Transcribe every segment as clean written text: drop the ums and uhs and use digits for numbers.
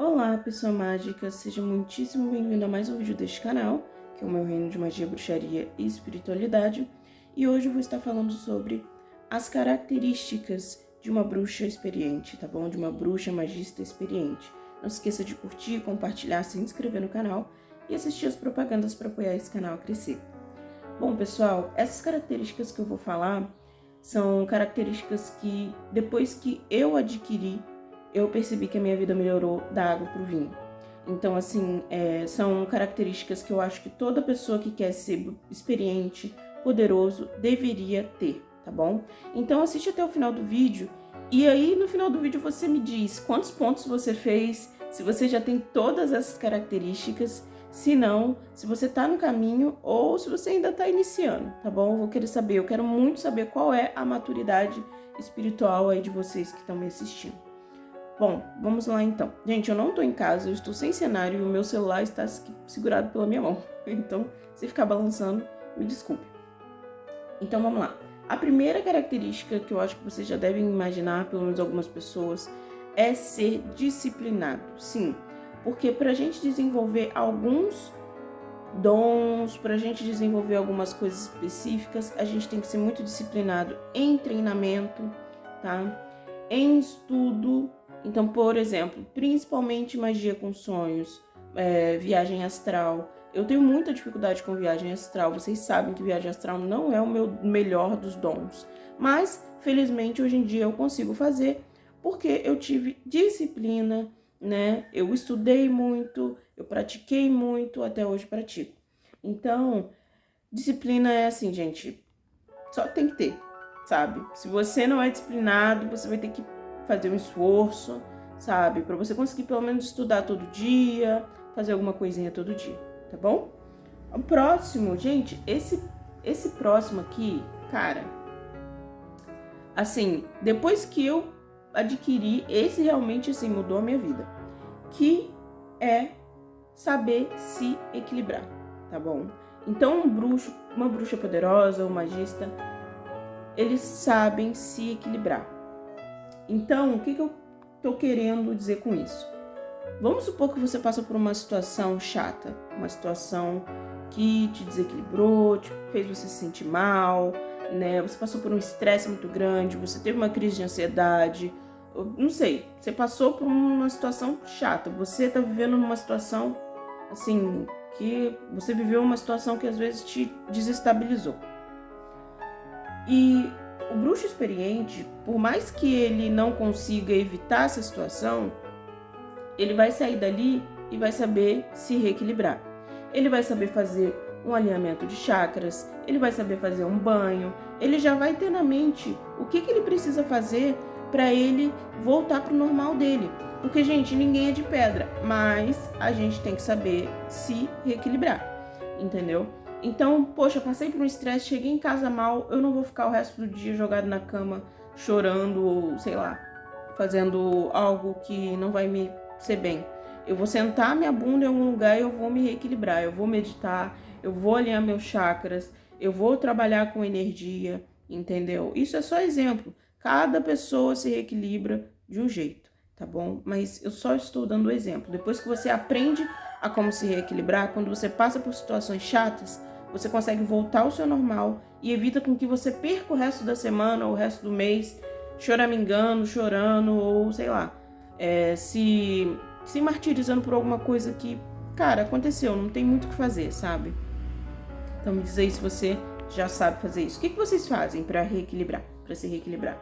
Olá, pessoa mágica, seja muitíssimo bem-vindo a mais um vídeo deste canal, que é o meu reino de magia, bruxaria e espiritualidade. E hoje eu vou estar falando sobre as características de uma bruxa experiente, tá bom? De uma bruxa magista experiente. Não se esqueça de curtir, compartilhar, se inscrever no canal e assistir as propagandas para apoiar esse canal a crescer. Bom, pessoal, essas características que eu vou falar são características que, depois que eu adquiri, eu percebi que a minha vida melhorou da água pro vinho. Então, assim, são características que eu acho que toda pessoa que quer ser experiente, poderoso, deveria ter, tá bom? Então, assiste até o final do vídeo e aí, no final do vídeo, você me diz quantos pontos você fez, se você já tem todas essas características, se não, se você tá no caminho ou se você ainda tá iniciando, tá bom? Eu vou querer saber, eu quero muito saber qual é a maturidade espiritual aí de vocês que estão me assistindo. Bom, vamos lá então. Gente, eu não tô em casa, eu estou sem cenário e o meu celular está segurado pela minha mão. Então, se ficar balançando, me desculpe. Então, vamos lá. A primeira característica que eu acho que vocês já devem imaginar, pelo menos algumas pessoas, é ser disciplinado. Sim, porque para a gente desenvolver alguns dons, para a gente desenvolver algumas coisas específicas, a gente tem que ser muito disciplinado em treinamento, tá? Em estudo. Então, por exemplo, principalmente magia com sonhos, viagem astral. Eu tenho muita dificuldade com viagem astral. Vocês sabem que viagem astral não é o meu melhor dos dons. Mas, felizmente, hoje em dia eu consigo fazer porque eu tive disciplina, né? Eu estudei muito, eu pratiquei muito, até hoje pratico. Então, disciplina é assim, gente, só tem que ter, sabe? Se você não é disciplinado, você vai ter que fazer um esforço, sabe? Para você conseguir pelo menos estudar todo dia, fazer alguma coisinha todo dia, tá bom? O próximo, gente, esse próximo aqui, cara, assim, depois que eu adquiri, esse realmente, assim, mudou a minha vida, que é saber se equilibrar, tá bom? Então, uma bruxa poderosa, um magista, eles sabem se equilibrar. Então, o que eu tô querendo dizer com isso? Vamos supor que você passa por uma situação chata, uma situação que te desequilibrou, te fez você se sentir mal, né? Você passou por um estresse muito grande, você teve uma crise de ansiedade, não sei, você passou por uma situação chata, você tá vivendo numa situação, assim, que você viveu uma situação que às vezes te desestabilizou. E o bruxo experiente, por mais que ele não consiga evitar essa situação, ele vai sair dali e vai saber se reequilibrar. Ele vai saber fazer um alinhamento de chakras, ele vai saber fazer um banho, ele já vai ter na mente o que ele precisa fazer para ele voltar para o normal dele. Porque, gente, ninguém é de pedra, mas a gente tem que saber se reequilibrar, entendeu? Então, poxa, passei por um estresse, cheguei em casa mal, eu não vou ficar o resto do dia jogado na cama, chorando ou, sei lá, fazendo algo que não vai me ser bem. Eu vou sentar minha bunda em algum lugar e eu vou me reequilibrar, eu vou meditar, eu vou alinhar meus chakras, eu vou trabalhar com energia, entendeu? Isso é só exemplo. Cada pessoa se reequilibra de um jeito, tá bom? Mas eu só estou dando exemplo. Depois que você aprende a como se reequilibrar, quando você passa por situações chatas, você consegue voltar ao seu normal e evita com que você perca o resto da semana ou o resto do mês choramingando, chorando ou sei lá, se martirizando por alguma coisa que, cara, aconteceu, não tem muito o que fazer, sabe? Então me diz aí se você já sabe fazer isso. O que vocês fazem para reequilibrar, para se reequilibrar?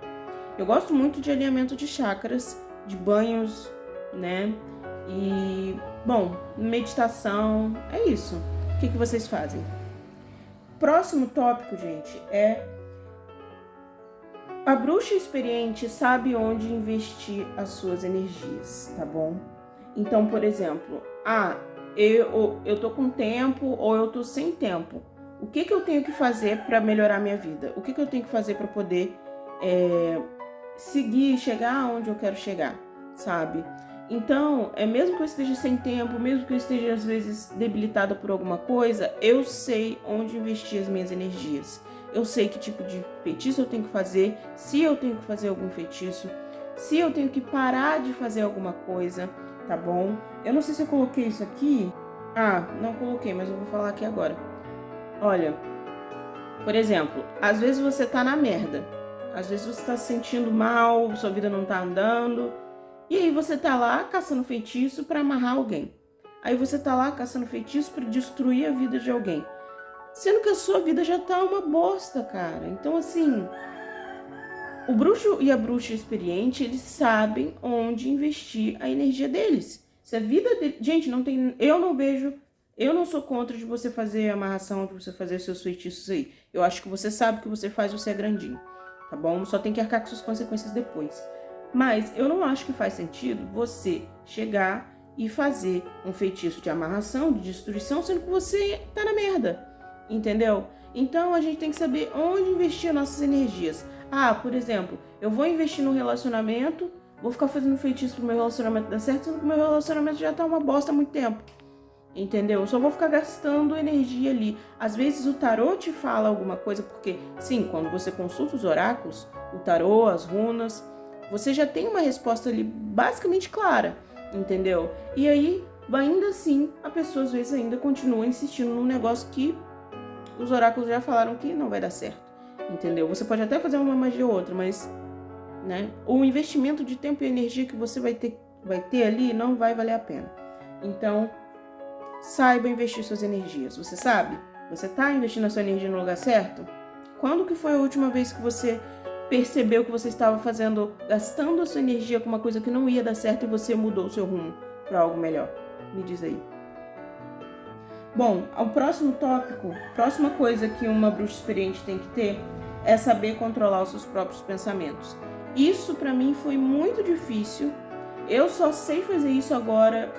Eu gosto muito de alinhamento de chakras, de banhos, né? E, bom, meditação, é isso. O que vocês fazem? Próximo tópico, gente, é a bruxa experiente sabe onde investir as suas energias, tá bom? Então, por exemplo, eu tô com tempo ou eu tô sem tempo. O que eu tenho que fazer para melhorar minha vida? O que eu tenho que fazer para poder seguir, chegar onde eu quero chegar, sabe? Então, mesmo que eu esteja sem tempo, mesmo que eu esteja às vezes debilitada por alguma coisa, eu sei onde investir as minhas energias. Eu sei que tipo de feitiço eu tenho que fazer, se eu tenho que fazer algum feitiço, se eu tenho que parar de fazer alguma coisa, tá bom? Eu não sei se eu coloquei isso aqui. Ah, não coloquei, mas eu vou falar aqui agora. Olha, por exemplo, às vezes você tá na merda. Às vezes você tá se sentindo mal, sua vida não tá andando. E aí você tá lá caçando feitiço pra amarrar alguém. Aí você tá lá caçando feitiço pra destruir a vida de alguém. Sendo que a sua vida já tá uma bosta, cara. Então, assim, o bruxo e a bruxa experiente, eles sabem onde investir a energia deles. Se a vida dele... Gente, não tem... Eu não sou contra de você fazer amarração, de você fazer seus feitiços aí. Eu acho que você sabe o que você faz, você é grandinho, tá bom? Só tem que arcar com suas consequências depois. Mas eu não acho que faz sentido você chegar e fazer um feitiço de amarração, de destruição, sendo que você tá na merda, entendeu? Então a gente tem que saber onde investir as nossas energias. Ah, por exemplo, eu vou investir no relacionamento, vou ficar fazendo feitiço pro meu relacionamento dar certo, sendo que o meu relacionamento já tá uma bosta há muito tempo. Entendeu? Eu só vou ficar gastando energia ali. Às vezes o tarô te fala alguma coisa, porque, sim, quando você consulta os oráculos, o tarô, as runas, você já tem uma resposta ali basicamente clara, entendeu? E aí, ainda assim, a pessoa às vezes ainda continua insistindo num negócio que os oráculos já falaram que não vai dar certo, entendeu? Você pode até fazer uma magia ou outra, mas, né, o investimento de tempo e energia que você vai ter ali não vai valer a pena. Então, saiba investir suas energias. Você sabe? Você tá investindo a sua energia no lugar certo? Quando que foi a última vez que você percebeu que você estava gastando a sua energia com uma coisa que não ia dar certo e você mudou o seu rumo para algo melhor? Me diz aí. Bom, ao próximo tópico, a próxima coisa que uma bruxa experiente tem que ter é saber controlar os seus próprios pensamentos. Isso para mim foi muito difícil. Eu só sei fazer isso agora.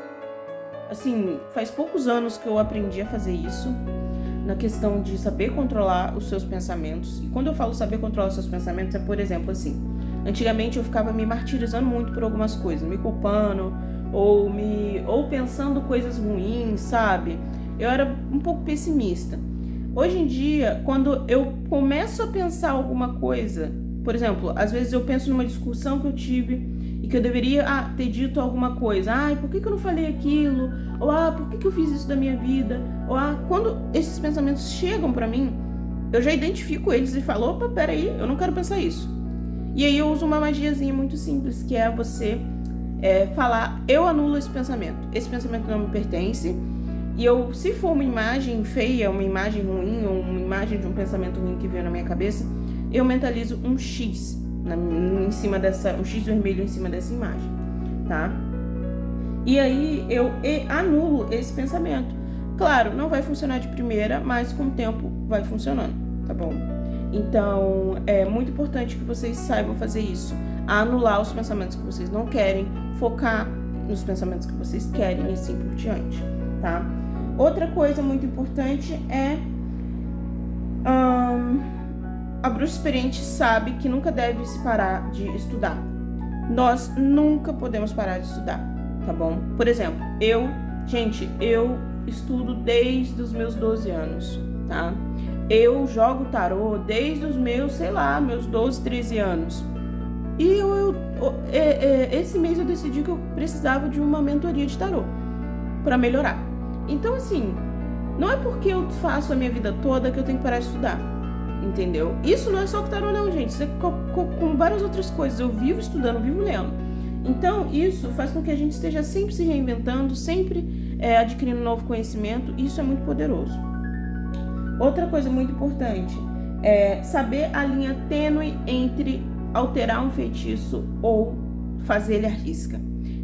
Assim, faz poucos anos que eu aprendi a fazer isso, na questão de saber controlar os seus pensamentos. E quando eu falo saber controlar os seus pensamentos, é, por exemplo, assim, antigamente eu ficava me martirizando muito por algumas coisas, me culpando, ou pensando coisas ruins, sabe? Eu era um pouco pessimista. Hoje em dia, quando eu começo a pensar alguma coisa, por exemplo, às vezes eu penso numa discussão que eu tive e que eu deveria ter dito alguma coisa. Por que eu não falei aquilo? Ou, por que eu fiz isso da minha vida? Ou, quando esses pensamentos chegam pra mim, eu já identifico eles e falo, opa, peraí, eu não quero pensar isso. E aí eu uso uma magiazinha muito simples, que é você falar, eu anulo esse pensamento não me pertence. E se for uma imagem feia, uma imagem ruim, ou uma imagem de um pensamento ruim que veio na minha cabeça, eu mentalizo um X em cima um X vermelho em cima dessa imagem, tá? E aí eu anulo esse pensamento. Claro, não vai funcionar de primeira, mas com o tempo vai funcionando, tá bom? Então, é muito importante que vocês saibam fazer isso. Anular os pensamentos que vocês não querem, focar nos pensamentos que vocês querem e assim por diante, tá? Outra coisa muito importante é... a bruxa experiente sabe que nunca deve se parar de estudar. Nós nunca podemos parar de estudar, tá bom? Por exemplo, eu estudo desde os meus 12 anos, tá? Eu jogo tarô desde os meus 12, 13 anos. E esse mês eu decidi que eu precisava de uma mentoria de tarô para melhorar. Então, assim, não é porque eu faço a minha vida toda que eu tenho que parar de estudar. Entendeu? Isso não é só com tarô não, gente. Isso é com várias outras coisas. Eu vivo estudando, vivo lendo. Então, isso faz com que a gente esteja sempre se reinventando, sempre adquirindo novo conhecimento. E isso é muito poderoso. Outra coisa muito importante é saber a linha tênue entre alterar um feitiço ou fazer ele à risca.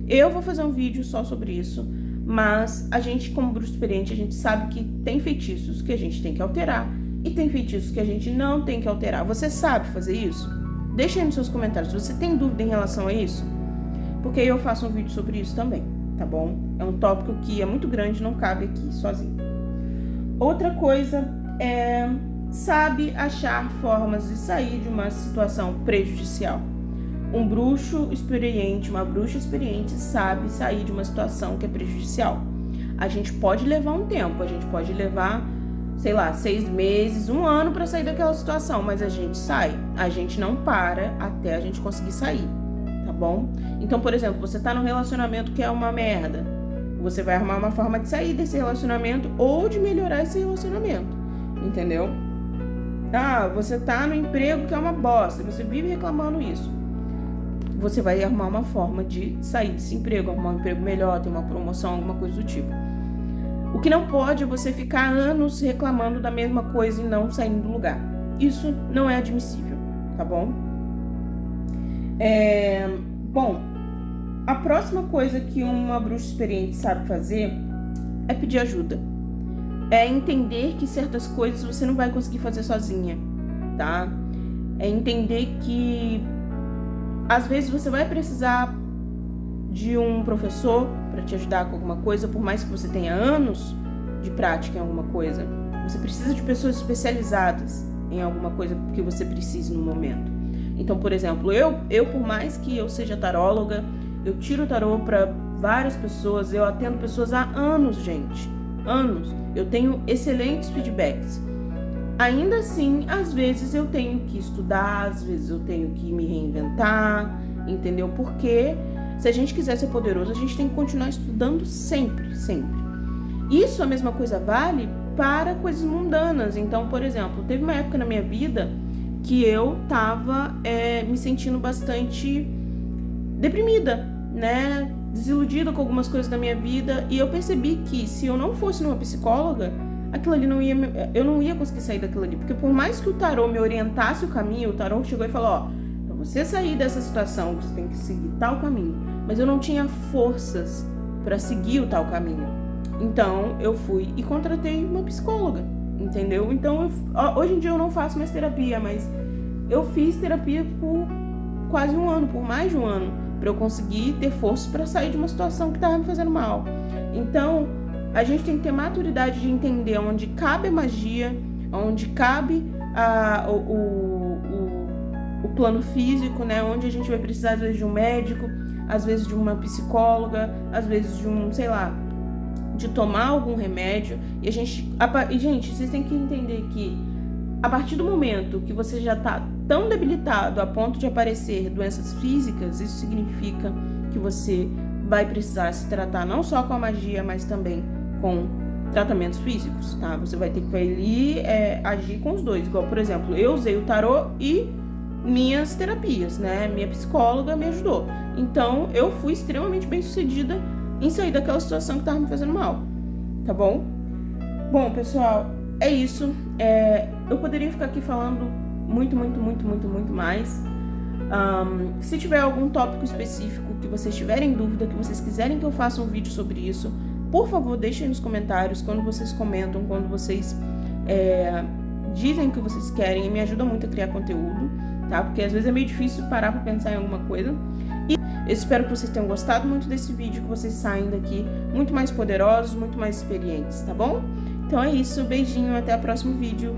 Eu vou fazer um vídeo só sobre isso, mas a gente, como bruxa experiente, a gente sabe que tem feitiços que a gente tem que alterar e tem feitiços que a gente não tem que alterar. Você sabe fazer isso? Deixa aí nos seus comentários se você tem dúvida em relação a isso, porque eu faço um vídeo sobre isso também, tá bom? É um tópico que é muito grande, não cabe aqui sozinho. Outra coisa é sabe achar formas de sair de uma situação prejudicial. Um bruxo experiente, uma bruxa experiente sabe sair de uma situação que é prejudicial. A gente pode levar um tempo, a gente pode levar, 6 meses, 1 ano para sair daquela situação, mas a gente sai. A gente não para até a gente conseguir sair, tá bom? Então, por exemplo, você tá num relacionamento que é uma merda, você vai arrumar uma forma de sair desse relacionamento ou de melhorar esse relacionamento, entendeu? Ah, você tá no emprego que é uma bosta, você vive reclamando isso. Você vai arrumar uma forma de sair desse emprego, arrumar um emprego melhor, ter uma promoção, alguma coisa do tipo. O que não pode é você ficar anos reclamando da mesma coisa e não saindo do lugar. Isso não é admissível, tá bom? Bom, a próxima coisa que uma bruxa experiente sabe fazer é pedir ajuda. É entender que certas coisas você não vai conseguir fazer sozinha, tá? É entender que às vezes você vai precisar de um professor para te ajudar com alguma coisa, por mais que você tenha anos de prática em alguma coisa. Você precisa de pessoas especializadas em alguma coisa que você precise no momento. Então, por exemplo, eu por mais que eu seja taróloga, eu tiro tarô para várias pessoas, eu atendo pessoas há anos, gente. Anos. Eu tenho excelentes feedbacks. Ainda assim, às vezes eu tenho que estudar, às vezes eu tenho que me reinventar, entendeu? Porque se a gente quiser ser poderoso, a gente tem que continuar estudando sempre, sempre. Isso a mesma coisa vale para coisas mundanas. Então, por exemplo, teve uma época na minha vida que eu tava me sentindo bastante deprimida, né? Desiludida com algumas coisas da minha vida, e eu percebi que se eu não fosse numa psicóloga, aquilo ali eu não ia conseguir sair daquilo ali, porque por mais que o tarô me orientasse o caminho, o tarô chegou e falou, ó, pra você sair dessa situação, você tem que seguir tal caminho, mas eu não tinha forças para seguir o tal caminho. Então eu fui e contratei uma psicóloga, entendeu? Então hoje em dia eu não faço mais terapia, mas eu fiz terapia por quase um ano, por mais de um ano, para eu conseguir ter força para sair de uma situação que estava me fazendo mal. Então, a gente tem que ter maturidade de entender onde cabe a magia, onde cabe o plano físico, né? Onde a gente vai precisar, às vezes, de um médico, às vezes de uma psicóloga, às vezes de um, sei lá, de tomar algum remédio. E gente, vocês têm que entender que a partir do momento que você já está tão debilitado a ponto de aparecer doenças físicas, isso significa que você vai precisar se tratar não só com a magia, mas também com tratamentos físicos, tá? Você vai ter que ali agir com os dois. Igual, por exemplo, eu usei o tarô e minhas terapias, né? Minha psicóloga me ajudou. Então, eu fui extremamente bem sucedida em sair daquela situação que estava me fazendo mal, tá bom? Bom, pessoal, é isso. Eu poderia ficar aqui falando muito mais. Se tiver algum tópico específico que vocês tiverem dúvida, que vocês quiserem que eu faça um vídeo sobre isso, por favor, deixem nos comentários. Quando vocês comentam, quando vocês dizem o que vocês querem, me ajuda muito a criar conteúdo, tá? Porque às vezes é meio difícil parar pra pensar em alguma coisa. E eu espero que vocês tenham gostado muito desse vídeo, que vocês saiam daqui muito mais poderosos, muito mais experientes, tá bom? Então é isso, beijinho, até o próximo vídeo.